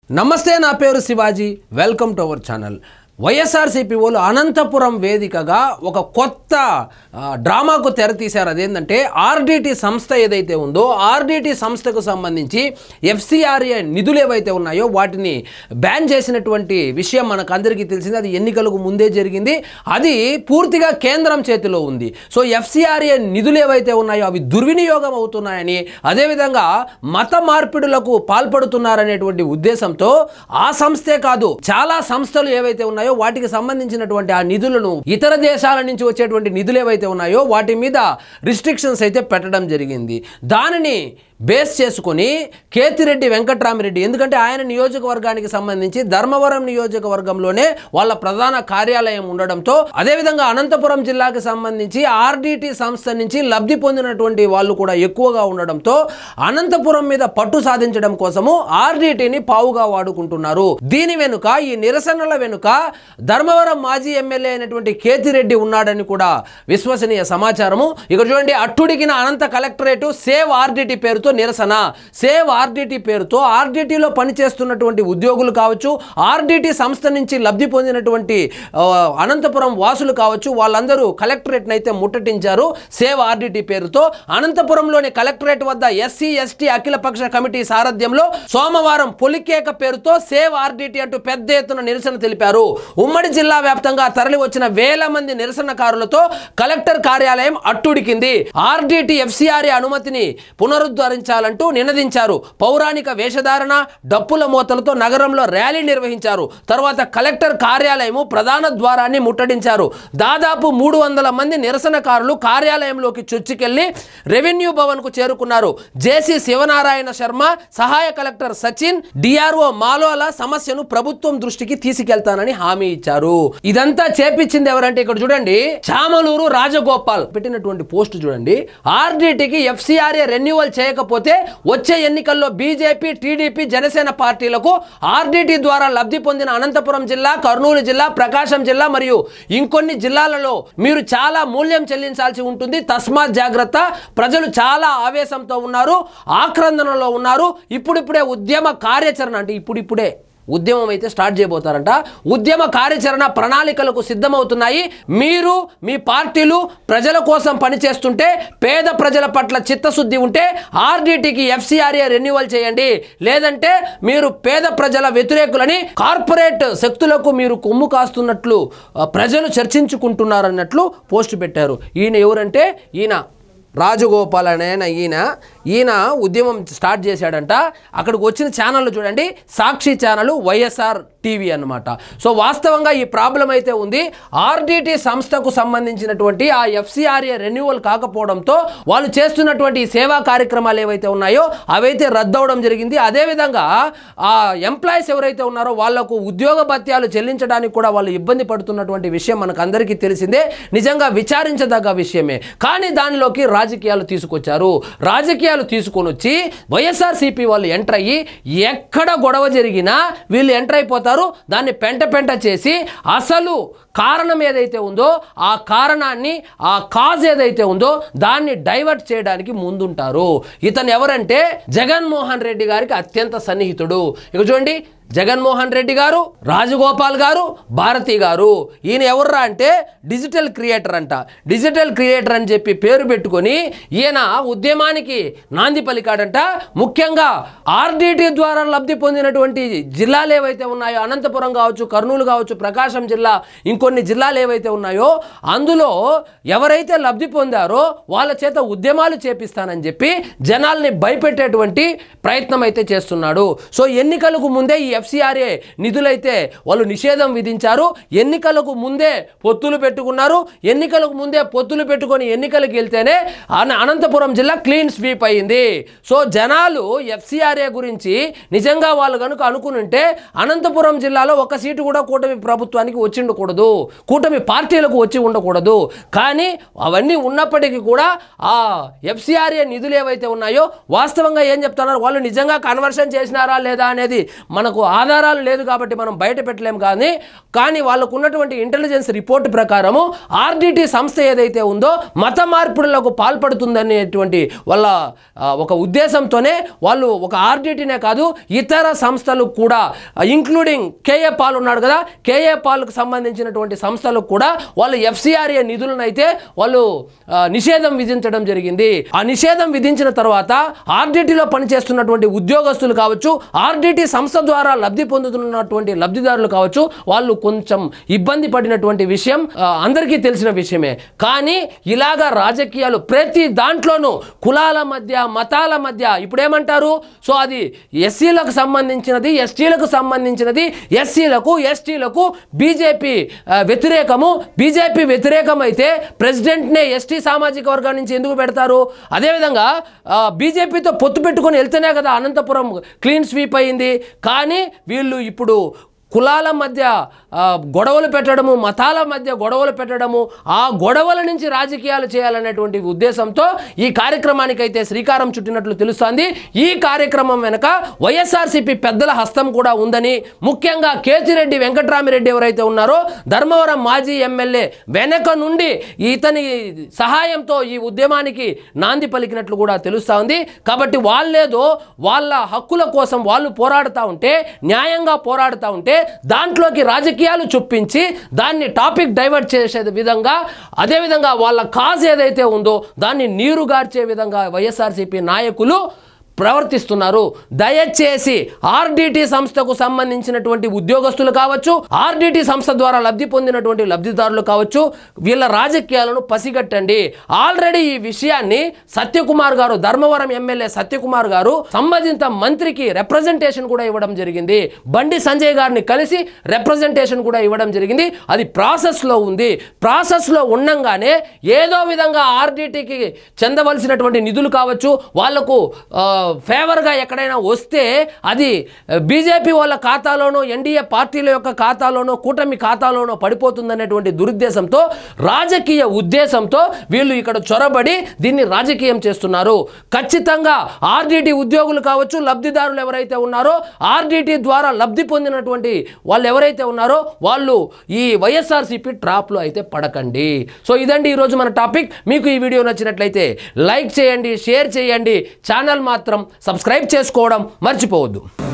నమస్తే నా పేరు Shivaji welcome to our channel YSRCP వాళ్ళు అనంతపురం వేదికగా ఒక కొత్త డ్రామాకు తెరతీశారు. అదేంటంటే ఆర్డిటి సంస్థ ఏదైతే ఉందో ఆర్డిటి సంస్థకు సంబంధించి ఎఫ్సిఆర్ఏ నిధులు ఏవైతే ఉన్నాయో వాటిని బ్యాన్ చేసినటువంటి విషయం మనకు అందరికీ తెలిసింది. అది ఎన్నికలకు ముందే జరిగింది. అది పూర్తిగా కేంద్రం చేతిలో ఉంది. సో ఎఫ్సిఆర్ఏ నిధులు ఏవైతే ఉన్నాయో అవి దుర్వినియోగం అవుతున్నాయని, అదేవిధంగా మత మార్పిడులకు పాల్పడుతున్నారనేటువంటి ఉద్దేశంతో ఆ సంస్థే కాదు చాలా సంస్థలు ఏవైతే ఉన్నాయో వాటికి సంబంధించినటువంటి ఆ నిధులను ఇతర దేశాల నుంచి వచ్చేటువంటి నిధులు ఏవైతే ఉన్నాయో వాటి మీద రిస్ట్రిక్షన్స్ అయితే పెట్టడం జరిగింది. దానిని బేస్ చేసుకొని కేతిరెడ్డి వెంకట్రామిరెడ్డి, ఎందుకంటే ఆయన నియోజకవర్గానికి సంబంధించి ధర్మవరం నియోజకవర్గంలోనే వాళ్ళ ప్రధాన కార్యాలయం ఉండడంతో, అదేవిధంగా అనంతపురం జిల్లాకి సంబంధించి ఆర్డిటి సంస్థ నుంచి లబ్ధి పొందినటువంటి వాళ్ళు కూడా ఎక్కువగా ఉండడంతో అనంతపురం మీద పట్టు సాధించడం కోసము ఆర్డిటిని పావుగా వాడుకుంటున్నారు. దీని వెనుక, ఈ నిరసనల వెనుక ధర్మవరం మాజీ ఎమ్మెల్యే అయినటువంటి కేతిరెడ్డి ఉన్నాడని కూడా విశ్వసనీయ సమాచారము. ఇక్కడ చూడండి, అట్టుడికిన అనంత కలెక్టరేట్ సేవ్ ఆర్డిటి పేరుతో నిరసన. సేవ్ ఆర్డిటి పేరుతో ఆర్డిటిలో పనిచేస్తున్నటువంటి ఉద్యోగులు కావచ్చు, ఆర్డిటి సంస్థ నుంచి లబ్ధి పొందినటువంటి అనంతపురం వాసులు కావచ్చు, వాళ్ళందరూ కలెక్టరేట్ అయితే ముట్టటించారు. సేవ్ ఆర్డిటి పేరుతో అనంతపురంలోని కలెక్టరేట్ వద్ద ఎస్సీ ఎస్టీ అఖిలపక్ష కమిటీ సారథ్యంలో సోమవారం పొలికేక పేరుతో సేవ్ ఆర్డిటి అంటూ పెద్ద ఎత్తున నిరసన తెలిపారు. ఉమ్మడి జిల్లా వ్యాప్తంగా తరలి వచ్చిన వేల మంది నిరసనకారులతో కలెక్టర్ కార్యాలయం అట్టుడికింది. ఆర్డిటి ఎఫ్సిఆర్ఏ అనుమతిని పునరుద్ధరించాలంటూ నినదించారు. పౌరాణిక వేషధారణ, డప్పుల మోతలతో నగరంలో ర్యాలీ నిర్వహించారు. తర్వాత కలెక్టర్ కార్యాలయం ప్రధాన ద్వారాన్ని ముట్టడించారు. దాదాపు 300 మంది నిరసనకారులు కార్యాలయంలోకి చొచ్చుకెళ్లి రెవెన్యూ భవన్ కు చేరుకున్నారు. జేసీ శివనారాయణ శర్మ, సహాయ కలెక్టర్ సచిన్, డిఆర్ఓ మాలోల సమస్యను ప్రభుత్వం దృష్టికి తీసుకెళ్తానని హామీ ఇచ్చారు. ఇదంతా చేపించింది ఎవరంటే ఇక్కడ చూడండి, చామలూరు రాజగోపాల్ పెట్టినటువంటి పోస్ట్ చూడండి. ఆర్డిటికి ఎఫ్సిఆర్ఏ రెన్యువల్ చేయకపోతే వచ్చే ఎన్నికల్లో బీజేపీ, టీడీపీ, జనసేన పార్టీలకు ఆర్డిటి ద్వారా లబ్ధి పొందిన అనంతపురం జిల్లా, కర్నూలు జిల్లా, ప్రకాశం జిల్లా మరియు ఇంకొన్ని జిల్లాలలో మీరు చాలా మూల్యం చెల్లించాల్సి ఉంటుంది. తస్మాత్ జాగ్రత్త. ప్రజలు చాలా ఆవేశంతో ఉన్నారు, ఆక్రందనలో ఉన్నారు. ఇప్పుడిప్పుడే ఉద్యమ కార్యాచరణ, అంటే ఇప్పుడిప్పుడే ఉద్యమం అయితే స్టార్ట్ చేయబోతారంట. ఉద్యమ కార్యాచరణ ప్రణాళికలకు సిద్ధమవుతున్నాయి. మీరు మీ పార్టీలు ప్రజల కోసం పనిచేస్తుంటే, పేద ప్రజల పట్ల చిత్తశుద్ధి ఉంటే ఆర్డిటికి ఎఫ్సిఆర్ఏ రెన్యువల్ చేయండి. లేదంటే మీరు పేద ప్రజల వ్యతిరేకులని, కార్పొరేట్ శక్తులకు మీరు కొమ్ము కాస్తున్నట్లు ప్రజలు చర్చించుకుంటున్నారన్నట్లు పోస్ట్ పెట్టారు. ఈయన ఎవరంటే ఈయన రాజగోపాల్ అనే ఈయన ఉద్యమం స్టార్ట్ చేశాడంట. అక్కడికి వచ్చిన ఛానళ్ళు చూడండి, సాక్షి ఛానల్, వైఎస్ఆర్ టీవీ అన్నమాట. సో వాస్తవంగా ఈ ప్రాబ్లం అయితే ఉంది. ఆర్డిటి సంస్థకు సంబంధించినటువంటి ఆ ఎఫ్సిఆర్ఏ రెన్యువల్ కాకపోవడంతో వాళ్ళు చేస్తున్నటువంటి సేవా కార్యక్రమాలు ఏవైతే ఉన్నాయో అవైతే రద్దవడం జరిగింది. అదేవిధంగా ఆ ఎంప్లాయీస్ ఎవరైతే ఉన్నారో వాళ్లకు ఉద్యోగ భత్యాలు చెల్లించడానికి కూడా వాళ్ళు ఇబ్బంది పడుతున్నటువంటి విషయం మనకు అందరికీ తెలిసిందే. నిజంగా విచారించదగ్గ విషయమే. కానీ దానిలోకి రాజకీయాలు తీసుకొచ్చారు. రాజకీయాలు తీసుకొని వచ్చి వైఎస్ఆర్సీపీ వాళ్ళు ఎంటర్ అయ్యి ఎక్కడ గొడవ జరిగినా వీళ్ళు ఎంటర్ అయిపోతారు. దాన్ని పెంట చేసి అసలు కారణం ఏదైతే ఉందో ఆ కారణాన్ని, ఆ కాజ్ ఏదైతే ఉందో దాన్ని డైవర్ట్ చేయడానికి ముందుంటారు. ఇతను ఎవరంటే జగన్మోహన్ రెడ్డి గారికి అత్యంత సన్నిహితుడు. ఇక చూడండి, జగన్మోహన్ రెడ్డి గారు, రాజగోపాల్ గారు, భారతి గారు. ఈయన ఎవర్రా అంటే డిజిటల్ క్రియేటర్ అంట. డిజిటల్ క్రియేటర్ అని చెప్పి పేరు పెట్టుకొని ఈయన ఉద్యమానికి నాంది పలికాడంట. ముఖ్యంగా ఆర్డిటి ద్వారా లబ్ధి పొందినటువంటి జిల్లాలు ఏవైతే ఉన్నాయో, అనంతపురం కావచ్చు, కర్నూలు కావచ్చు, ప్రకాశం జిల్లా, ఇంకొన్ని జిల్లాలు ఏవైతే ఉన్నాయో అందులో ఎవరైతే లబ్ధి పొందారో వాళ్ళ చేత ఉద్యమాలు చేపిస్తానని చెప్పి జనాల్ని భయపెట్టేటువంటి ప్రయత్నం అయితే చేస్తున్నాడు. సో ఎన్నికలకు ముందే ఈ ఎఫ్సిఆర్ఏ నిధులైతే వాళ్ళు నిషేధం విధించారు. ఎన్నికలకు ముందే పొత్తులు పెట్టుకున్నారు. ఎన్నికలకు ముందే పొత్తులు పెట్టుకొని ఎన్నికలకు వెళ్తేనే అనంతపురం జిల్లా క్లీన్ స్వీప్ అయింది. సో జనాలు ఎఫ్సిఆర్ఏ గురించి నిజంగా వాళ్ళు కనుక అనుకునుంటే అనంతపురం జిల్లాలో ఒక సీటు కూడా కూటమి ప్రభుత్వానికి వచ్చి ఉండకూడదు, కూటమి పార్టీలకు వచ్చి ఉండకూడదు. కానీ అవన్నీ ఉన్నప్పటికీ కూడా ఆ ఎఫ్సిఆర్ఏ నిధులు ఏవైతే ఉన్నాయో వాస్తవంగా ఏం చెప్తున్నారు, వాళ్ళు నిజంగా కన్వర్షన్ చేసినారా లేదా అనేది మనకు ఆధారాలు లేదు కాబట్టి మనం బయట పెట్టలేము, కానీ వాళ్ళకు ఉన్నటువంటి ఇంటెలిజెన్స్ రిపోర్ట్ ప్రకారము ఆర్డిటి సంస్థ ఏదైతే ఉందో మత మార్పులకు పాల్పడుతుందనేటువంటి వాళ్ళ ఒక ఉద్దేశంతోనే వాళ్ళు ఒక ఆర్డిటినే కాదు ఇతర సంస్థలు కూడా ఇంక్లూడింగ్ కేఏ పాల్ ఉన్నాడు కదా, కేఏ పాల్కు సంబంధించినటువంటి సంస్థలకు కూడా వాళ్ళు ఎఫ్సిఆర్ఏ నిధులను అయితే వాళ్ళు నిషేధం విధించడం జరిగింది. ఆ నిషేధం విధించిన తర్వాత ఆర్డిటిలో పనిచేస్తున్నటువంటి ఉద్యోగస్తులు కావచ్చు, ఆర్డిటి సంస్థ ద్వారా లబ్ధి పొందుతున్నటువంటి లబ్ధిదారులు కావచ్చు, వాళ్ళు కొంచెం ఇబ్బంది పడినటువంటి విషయం అందరికీ తెలిసిన విషయమే. కానీ ఇలాగా రాజకీయాలు ప్రతి దాంట్లోనూ కులాల మధ్య మతాల మధ్య ఇప్పుడేమంటారు, సో అది ఎస్సీలకు సంబంధించినది, ఎస్టీలకు సంబంధించినది, ఎస్సీలకు ఎస్టీలకు బీజేపీ వ్యతిరేకము, బీజేపీ వ్యతిరేకం అయితే ప్రెసిడెంట్నే ఎస్టీ సామాజిక వర్గం నుంచి ఎందుకు పెడతారు? అదేవిధంగా బీజేపీతో పొత్తు పెట్టుకొని వెళ్తేనే కదా అనంతపురం క్లీన్ స్వీప్ అయింది. కానీ వీళ్ళు ఇప్పుడు కులాల మధ్య గొడవలు పెట్టడము, మతాల మధ్య గొడవలు పెట్టడము, ఆ గొడవల నుంచి రాజకీయాలు చేయాలనేటువంటి ఉద్దేశంతో ఈ కార్యక్రమానికి అయితే శ్రీకారం చుట్టినట్లు తెలుస్తోంది. ఈ కార్యక్రమం వెనుక వైఎస్ఆర్సీపీ పెద్దల హస్తం కూడా ఉందని, ముఖ్యంగా కేతిరెడ్డి వెంకట్రామిరెడ్డి ఎవరైతే ఉన్నారో ధర్మవరం మాజీ ఎమ్మెల్యే వెనక నుండి ఇతని సహాయంతో ఈ ఉద్యమానికి నాంది పలికినట్లు కూడా తెలుస్తూ ఉంది. కాబట్టి వాళ్ళేదో వాళ్ళ హక్కుల కోసం వాళ్ళు పోరాడుతూ ఉంటే, న్యాయంగా పోరాడుతూ ఉంటే దాంట్లోకి రాజకీయాలు చొప్పించి దాన్ని టాపిక్ డైవర్ట్ చేసే విధంగా, అదేవిధంగా వాళ్ళ కాజ్ ఏదైతే ఉందో దాన్ని నీరుగార్చే విధంగా వైఎస్ఆర్సీపీ నాయకులు ప్రవర్తిస్తున్నారు. దయచేసి ఆర్డిటి సంస్థకు సంబంధించినటువంటి ఉద్యోగస్తులు కావచ్చు, ఆర్డిటి సంస్థ ద్వారా లబ్ధి పొందినటువంటి లబ్ధిదారులు కావచ్చు, వీళ్ళ రాజకీయాలను పసిగట్టండి. ఆల్రెడీ ఈ విషయాన్ని సత్యకుమార్ గారు, ధర్మవరం ఎమ్మెల్యే సత్యకుమార్ గారు సంబంధిత మంత్రికి రిప్రజెంటేషన్ కూడా ఇవ్వడం జరిగింది. బండి సంజయ్ గారిని కలిసి రిప్రజెంటేషన్ కూడా ఇవ్వడం జరిగింది. అది ప్రాసెస్లో ఉంది. ప్రాసెస్లో ఉండంగానే ఏదో విధంగా ఆర్డిటికి చెందవలసినటువంటి నిధులు కావచ్చు, వాళ్లకు ఫేవర్గా ఎక్కడైనా వస్తే అది బీజేపీ వాళ్ళ ఖాతాలోనో, ఎన్డీఏ పార్టీల యొక్క ఖాతాలోనో, కూటమి ఖాతాలోనో పడిపోతుందనేటువంటి దురుద్దేశంతో, రాజకీయ ఉద్దేశంతో వీళ్ళు ఇక్కడ చొరబడి దీన్ని రాజకీయం చేస్తున్నారు. ఖచ్చితంగా ఆర్డిటి ఉద్యోగులు కావచ్చు, లబ్ధిదారులు ఎవరైతే ఉన్నారో, ఆర్డిటి ద్వారా లబ్ధి పొందినటువంటి వాళ్ళు ఎవరైతే ఉన్నారో వాళ్ళు ఈ వైఎస్ఆర్సీపీ ట్రాప్లో అయితే పడకండి. సో ఇదండి ఈరోజు మన టాపిక్. మీకు ఈ వీడియో నచ్చినట్లయితే లైక్ చేయండి, షేర్ చేయండి, ఛానల్ మాత్రం సబ్స్క్రైబ్ చేసుకోవడం మర్చిపోవద్దు.